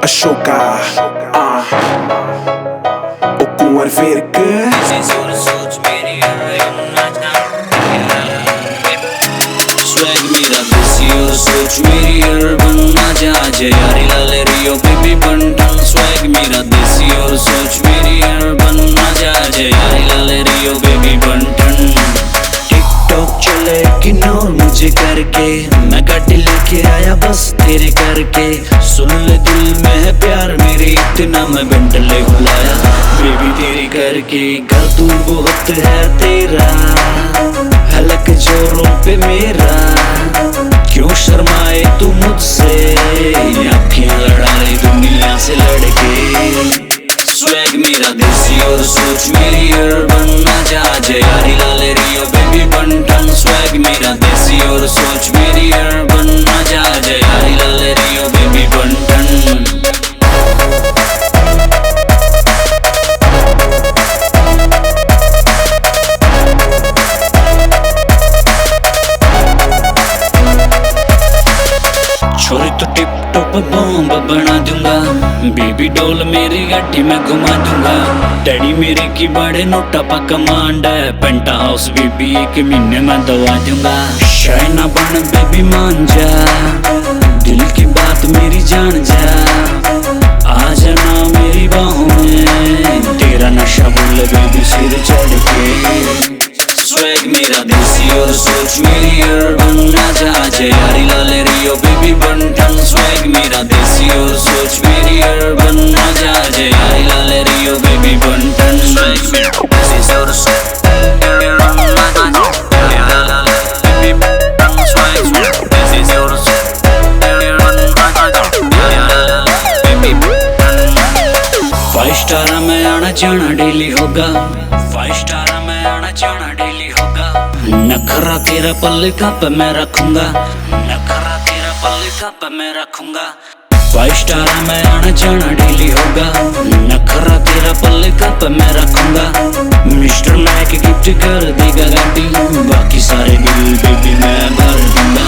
Ashoka, o Arverke. Swag मेरा देसी और सोच मेरी अर्बन आजा आजा यारी लाले रियो बेबी बंटन Swag मेरा देसी और सोच मेरी अर्बन आजा आजा यारी लाले रियो बेबी बंटन टिकटॉक चले इग्नोर मुझे करके मैं गाड़ी लेके आया बस तेरे करके सुन ले दिल में है प्यार मेरे इतना मैं बंटले बुलाया बेबी तेरी करके घर दूर बहुत है तेरा हलक जोरों पे मेरा क्यों शर्माए तू मुझसे आँखें लड़ा रही दुनिया से लड़के Swag मेरा देसी और सोच मेरी अर्बन आजा आजा यारी लाले रियो बेबी बंटन Swag मेरा देसी और सोच मेरी अर्बन आजा आजा यारी लाले रियो बेबी बंटन छोरी तो टिप टॉप बॉम्ब बना दूंगा बेबी डॉल मेरी गाड़ी में घुमा दूंगा डैडी मेरे की बड़े नोटा पा कमांड है पेंटा हाउस बेबी एक महीने में दवा दूंगा शाइना बन बेबी मान जा दिल की बात मेरी जान जा आ जाना मेरी बाहों में तेरा नशा भूल बेबी सिर चढ़ के Swag मेरा देसी और सोच मेरी अर्बन आजा आजा यारी लाले रियो बेबी बंटन Swag मेरा देसी और सोच मेरी अर्बन आजा आजा यारी लाले रियो बेबी बंटन Swag मेरा देसी और सोच मेरी अर्बन आजा आजा यारी लाले बेबी बंटन Swag मेरा देसी और सोच मेरी अर्बन आजा आजा यारी लाले बेबी बंटन 5 स्टार में आना जाना डेली होगा 5 स्टार में आना जाना डेली होगा नखरा तेरा पल्ले का पे मैं रखूंगा नखरा तेरा पल्ले का पे मैं रखूंगा 5 स्टार में आना जाना डेली होगा नखरा तेरा पल्ले का पे मैं रखूंगा मिस्टर मैक गिफ्ट कर देगा गाड़ी बाकी सारे बिल बेबी मैं भर दूंगा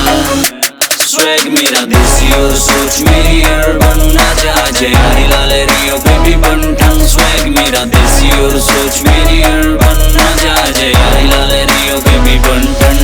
Swag मेरा देसी और सोच मेरी अर्बन आजा आजा यारी लाले रियो बेबी बंटन Swag मेरा देसी और सोच मेरी अर्बन आजा आजा यारी लाले रियो बेबी बंटन